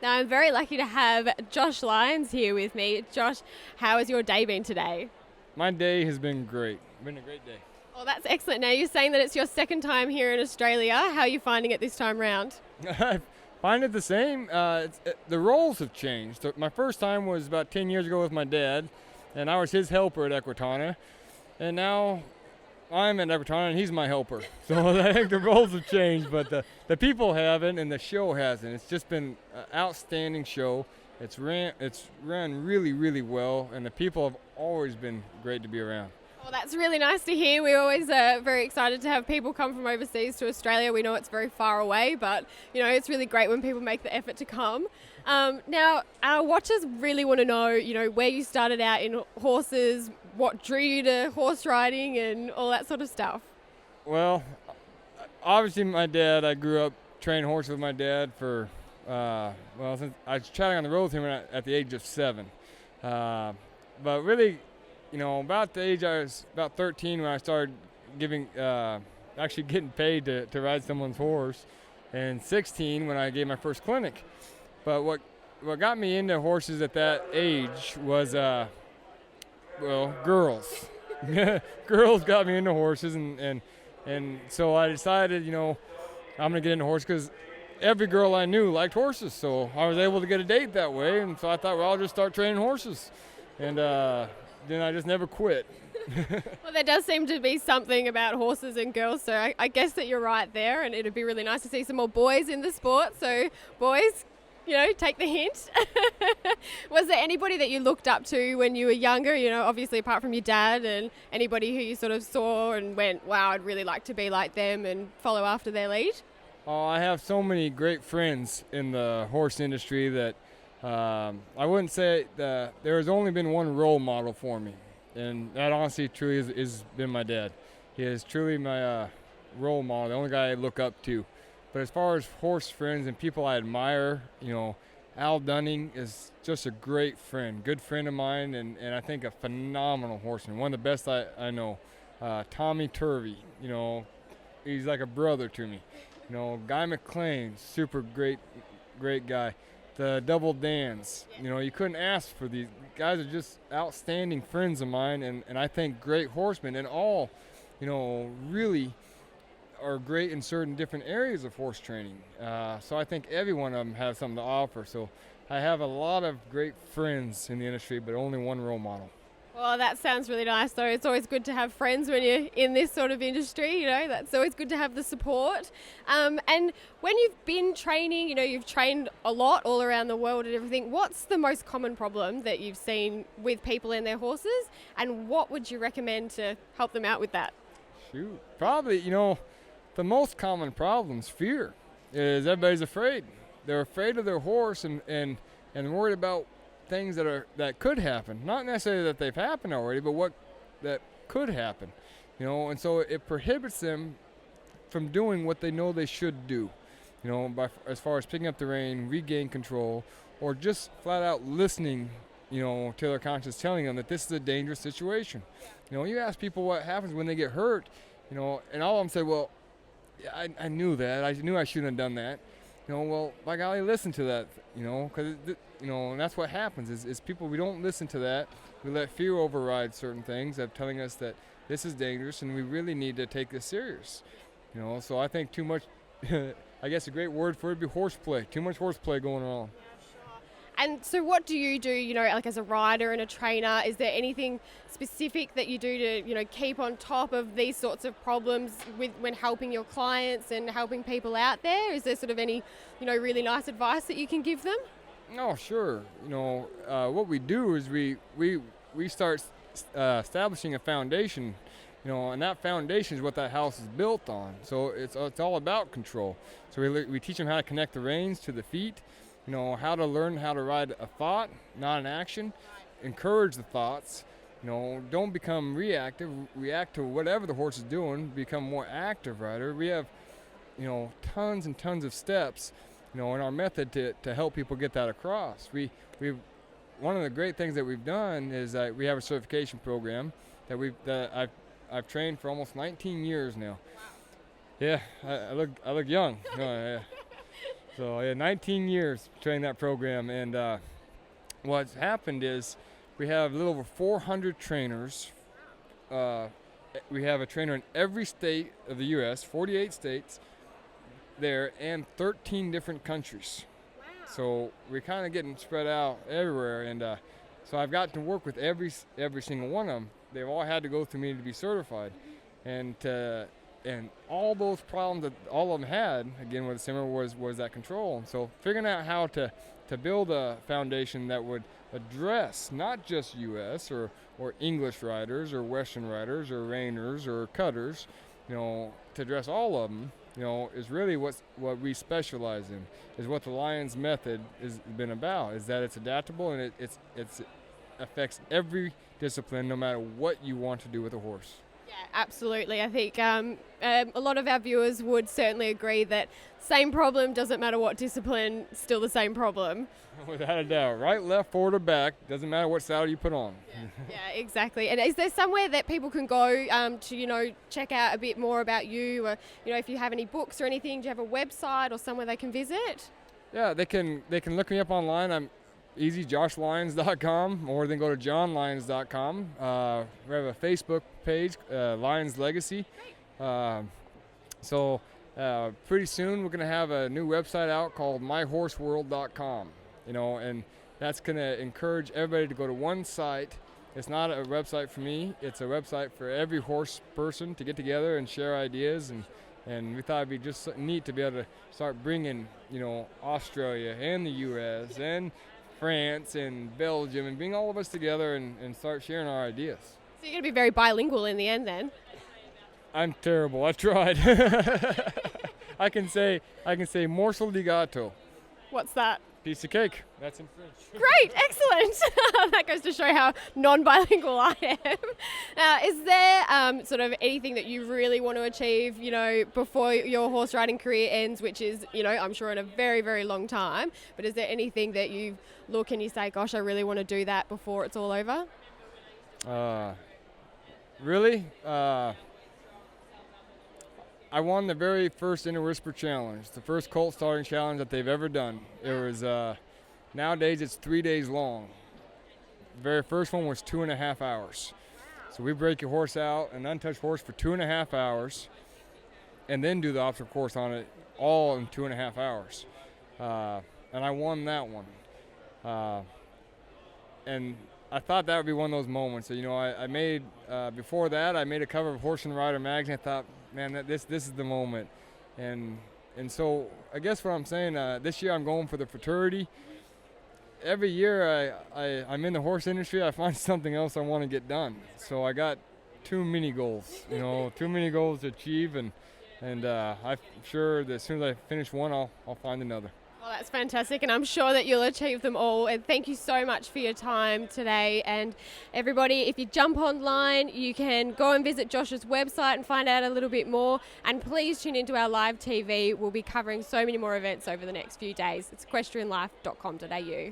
Now, I'm very lucky to have Josh Lyons here with me. Josh, how has your day been today? My day has been great. Been a great day. Well, that's excellent. Now, you're saying that it's your second time here in Australia. How are you finding it this time round? I find it the same. The roles have changed. My first time was about 10 years ago with my dad, and I was his helper at EQUITANA. And now I'm at EQUITANA, and he's my helper. So I think the roles have changed, but the people haven't, and the show hasn't. It's just been an outstanding show. It's run really, really well, and the people have always been great to be around. Well, that's really nice to hear. We're always very excited to have people come from overseas to Australia. We know it's very far away, but it's really great when people make the effort to come. Now, our watchers really want to know, where you started out in horses, what drew you to horse riding, and all that sort of stuff. Well, obviously my dad. I grew up training horses with my dad for since I was chatting on the road with him at the age of 7. But really, about the age I was about 13 when I started actually getting paid to ride someone's horse, and 16 when I gave my first clinic. But what got me into horses at that age was, girls. Girls got me into horses, and so I decided, I'm going to get into horses because every girl I knew liked horses. So I was able to get a date that way, and so I thought, well, I'll just start training horses. And then I just never quit. Well, there does seem to be something about horses and girls, so I guess that you're right there, and it'd be really nice to see some more boys in the sport. So, boys, take the hint. Was there anybody that you looked up to when you were younger, obviously apart from your dad, and anybody who you sort of saw and went, wow, I'd really like to be like them and follow after their lead? Oh, I have so many great friends in the horse industry that I wouldn't say that there has only been one role model for me, and that honestly truly has been my dad. He is truly my role model, the only guy I look up to. But as far as horse friends and people I admire, Al Dunning is just a great friend, good friend of mine, and I think a phenomenal horseman, one of the best I know. Tommy Turvey, he's like a brother to me. Guy McLean, super great guy. The Double Dans, you couldn't ask for these guys. Are just outstanding friends of mine, and I think great horsemen, and all, really are great in certain different areas of horse training. So I think every one of them has something to offer. So I have a lot of great friends in the industry, but only one role model. Well, that sounds really nice, though. It's always good to have friends when you're in this sort of industry, that's always good to have the support. And when you've been training, you've trained a lot all around the world and everything, what's the most common problem that you've seen with people and their horses, and what would you recommend to help them out with that? Shoot, probably, the most common problem's fear. Is everybody's afraid. They're afraid of their horse and worried about things that could happen. Not necessarily that they've happened already, but what that could happen. And so it prohibits them from doing what they know they should do. As far as picking up the rein, regain control, or just flat out listening, to their conscience telling them that this is a dangerous situation. You ask people what happens when they get hurt, and all of them say, well, yeah, I knew that. I knew I shouldn't have done that. Well, by golly, listen to that, because, and that's what happens is people, we don't listen to that. We let fear override certain things of telling us that this is dangerous and we really need to take this serious. So I think too much, I guess a great word for it would be horseplay. Too much horseplay going on. And so what do you do, like as a rider and a trainer? Is there anything specific that you do to, keep on top of these sorts of problems when helping your clients and helping people out there? Is there sort of any, really nice advice that you can give them? No, sure. What we do is we start establishing a foundation, and that foundation is what that house is built on. So it's all about control. So we teach them how to connect the reins to the feet, how to learn how to ride a thought, not an action, encourage the thoughts, don't become reactive, react to whatever the horse is doing, become more active rider. We have, tons and tons of steps, in our method to help people get that across. One of the great things that we've done is that we have a certification program that I've trained for almost 19 years now. Yeah, I look young. Yeah. So yeah, 19 years training that program, and what's happened is we have a little over 400 trainers. We have a trainer in every state of the U.S., 48 states there, and 13 different countries. Wow. So we're kind of getting spread out everywhere, and so I've got to work with every single one of them. They've all had to go through me to be certified, and all those problems that all of them had, again with the similar, was that control. And so figuring out how to build a foundation that would address not just U.S. or English riders or Western riders or reiners or cutters, to address all of them, is really what we specialize in, is what the Lyons method has been about, is that it's adaptable and it affects every discipline no matter what you want to do with a horse. Yeah, absolutely. I think a lot of our viewers would certainly agree that same problem, doesn't matter what discipline, still the same problem. Without a doubt. Right, left, forward, or back, doesn't matter what saddle you put on. Yeah, exactly. And is there somewhere that people can go to, check out a bit more about you, or, if you have any books or anything? Do you have a website or somewhere they can visit? Yeah, they can look me up online. I'm easy, joshlyons.com, or they can go to johnlyons.com. We have a Facebook page, Lyons Legacy. So pretty soon we're going to have a new website out called myhorseworld.com, and that's going to encourage everybody to go to one site. It's not a website for me. It's a website for every horse person to get together and share ideas, and we thought it'd be just neat to be able to start bringing, Australia and the U.S. and France and Belgium, and bring all of us together and start sharing our ideas. So you're going to be very bilingual in the end then? I'm terrible. I tried. I can say morsel di gatto. What's that? Piece of cake. That's in French. Great, excellent. That goes to show how non-bilingual I am. Is there sort of anything that you really want to achieve, before your horse riding career ends, which is, I'm sure in a very, very long time, but is there anything that you look and you say, gosh, I really want to do that before it's all over? Really? I won the very first Inner Whisper Challenge, the first colt starting challenge that they've ever done. It was, nowadays it's 3 days long. The very first one was 2.5 hours. So we break your horse out, an untouched horse, for 2.5 hours, and then do the obstacle course on it all in 2.5 hours. And I won that one. And I thought that would be one of those moments. So, I made, before that, I made a cover of Horse and Rider magazine. I thought, man, this is the moment. And so I guess what I'm saying, this year I'm going for the fraternity. Every year I'm in the horse industry, I find something else I want to get done. So I got too many goals, too many goals to achieve. And I'm sure that as soon as I finish one, I'll find another. Well, that's fantastic, and I'm sure that you'll achieve them all. And thank you so much for your time today. And everybody, if you jump online, you can go and visit Josh's website and find out a little bit more. And please tune into our live TV. We'll be covering so many more events over the next few days. It's equestrianlife.com.au.